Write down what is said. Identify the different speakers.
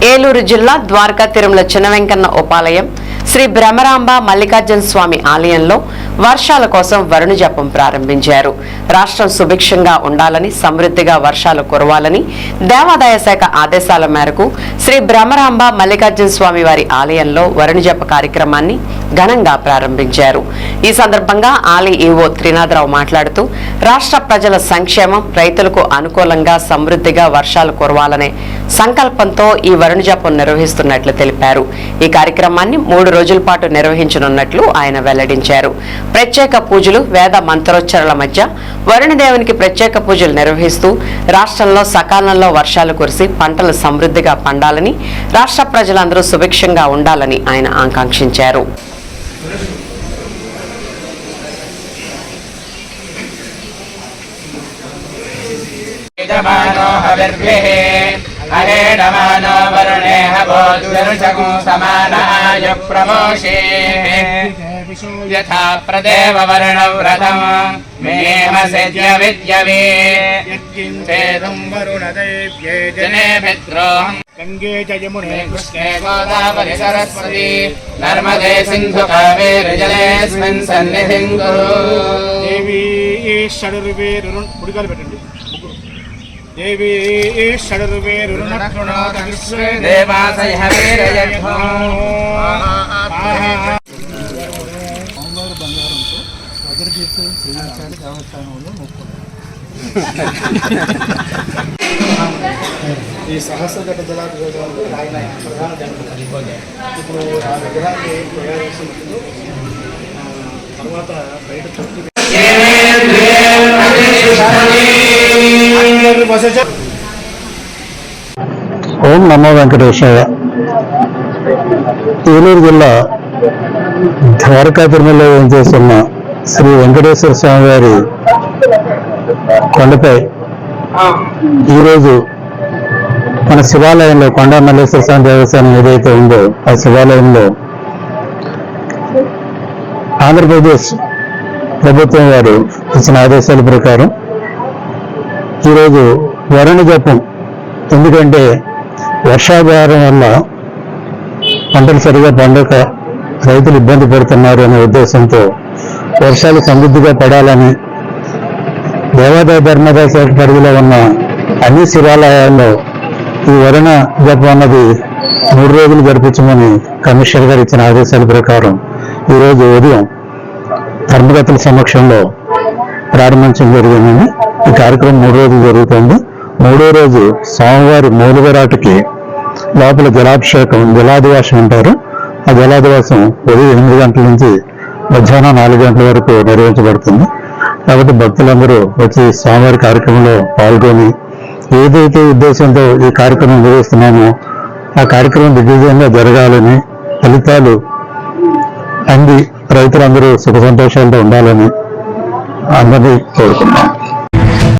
Speaker 1: ఏలూరు జిల్లా ద్వారకా తిరుమల చిన్నవెంకన్న ఉపాలయం శ్రీ బ్రహ్మరాంబ మల్లికార్జున స్వామి ఆలయంలో వర్షాల కోసం వరుణ జపం ప్రారంభించారు. రాష్ట్రం సుభిక్షంగా ఉండాలని, సమృద్ధిగా వర్షాలు కురవాలని దేవాదాయ శాఖ ఆదేశాల మేరకు శ్రీ బ్రహ్మరాంబ మల్లికార్జున స్వామి వారి ఆలయంలో వరుణ జప కార్యక్రమాన్ని ఘనంగా ప్రారంభించారు. ఈ సందర్భంగా ఆలయ ఈవో త్రినాథరావు మాట్లాడుతూ రాష్ట్ర ప్రజల సంక్షేమం, రైతులకు అనుకూలంగా సమృద్ధిగా వర్షాలు కురవాలనే సంకల్పంతో ఈ వరుణ జపం నిర్వహిస్తున్నట్లు తెలిపారు. ఈ కార్యక్రమాన్ని 3 రోజుల పాటు నిర్వహించనున్నట్లు ఆయన వెల్లడించారు. ప్రత్యేక పూజలు, వేద మంత్రోచ్చరణల మధ్య వరుణదేవునికి ప్రత్యేక పూజలు నిర్వహిస్తూ రాష్ట్రంలో సకాలంలో వర్షాలు కురిసి పంటలు సమృద్ధిగా పండాలని, రాష్ట్ర ప్రజలందరూ సుభిక్షంగా ఉండాలని ఆయన ఆకాంక్షించారు.
Speaker 2: अहेडमानो वरुणेह भोज्यरुचकु समानाय प्रमोषे यथा प्रदेव वर्णव्रतम् मेमसेद्य विद्यवे यत्किञ्चेदं वरुणदैव्ये जने पित्रोऽहम् गङ्गे च यमुने कृष्णे गोदावरि सरस्वती नर्मदे सिन्धु कावेरि जलेऽस्मिन् सन्निधिं कुरु देवी षडुर्वेरुरुन् उडिगालु पेट्टंడి देवी षडुर्वेरुरुणकृणोत विश्वे देवासयः वीरयज्ञो
Speaker 3: బంగారంతో అగ్రదీప్తం చేయించాలి దేవస్థానంలో మొక్కులు. ఈ సహస్రఘట జలాభిషేకంలో ఆయన ప్రధాన జన్మది. ఇప్పుడు ఆ విగ్రహాన్ని ప్రవేశించింది. తర్వాత బయట తొట్టి
Speaker 4: ఓం నమో వెంకటేశాయ. ఏలూరు జిల్లా ద్వారకా తిరుమలలో ఏం చేస్తున్న శ్రీ వెంకటేశ్వర స్వామి వారి కొండపై ఈరోజు మన శివాలయంలో కొండా మల్లేశ్వర స్వామి దేవస్థానం ఏదైతే ఉందో ఆ శివాలయంలో ఆంధ్రప్రదేశ్ ప్రభుత్వం వారు ఇచ్చిన ఆదేశాల ప్రకారం ఈరోజు వరుణ జపం, ఎందుకంటే వర్షాభారం వల్ల పంటలు సరిగా పండక రైతులు ఇబ్బంది పడుతున్నారు అనే ఉద్దేశంతో వర్షాలు సమృద్ధిగా పడాలని దేవాదాయ ధర్మాదాయ శాఖ పరిధిలో ఉన్న అన్ని శివాలయాల్లో ఈ వరుణ జపం అన్నది 3 రోజులు జరిపించమని కమిషనర్ గారు ఇచ్చిన ఆదేశాల ప్రకారం ఈరోజు ఉదయం ధర్మగతుల సమక్షంలో ప్రారంభించడం జరిగిందని. ఈ కార్యక్రమం 3 రోజులు జరుగుతుంది. 3వ రోజు స్వామివారి మూలవిరాటుకి లోపల జలాభిషేకం, జలాదివాసం అంటారు. ఆ జలాదివాసం ఉదయం 8 గంటల నుంచి మధ్యాహ్నం 4 గంటల వరకు నిర్వహించబడుతుంది. కాబట్టి భక్తులందరూ వచ్చి స్వామివారి కార్యక్రమంలో పాల్గొని ఏదైతే ఉద్దేశంతో ఈ కార్యక్రమం నిర్వహిస్తున్నామో ఆ కార్యక్రమం దిగ్విజయంగా జరగాలని, ఫలితాలు అంది రైతులందరూ సుఖ సంతోషాలతో ఉండాలని అందరినీ కోరుకున్నాం.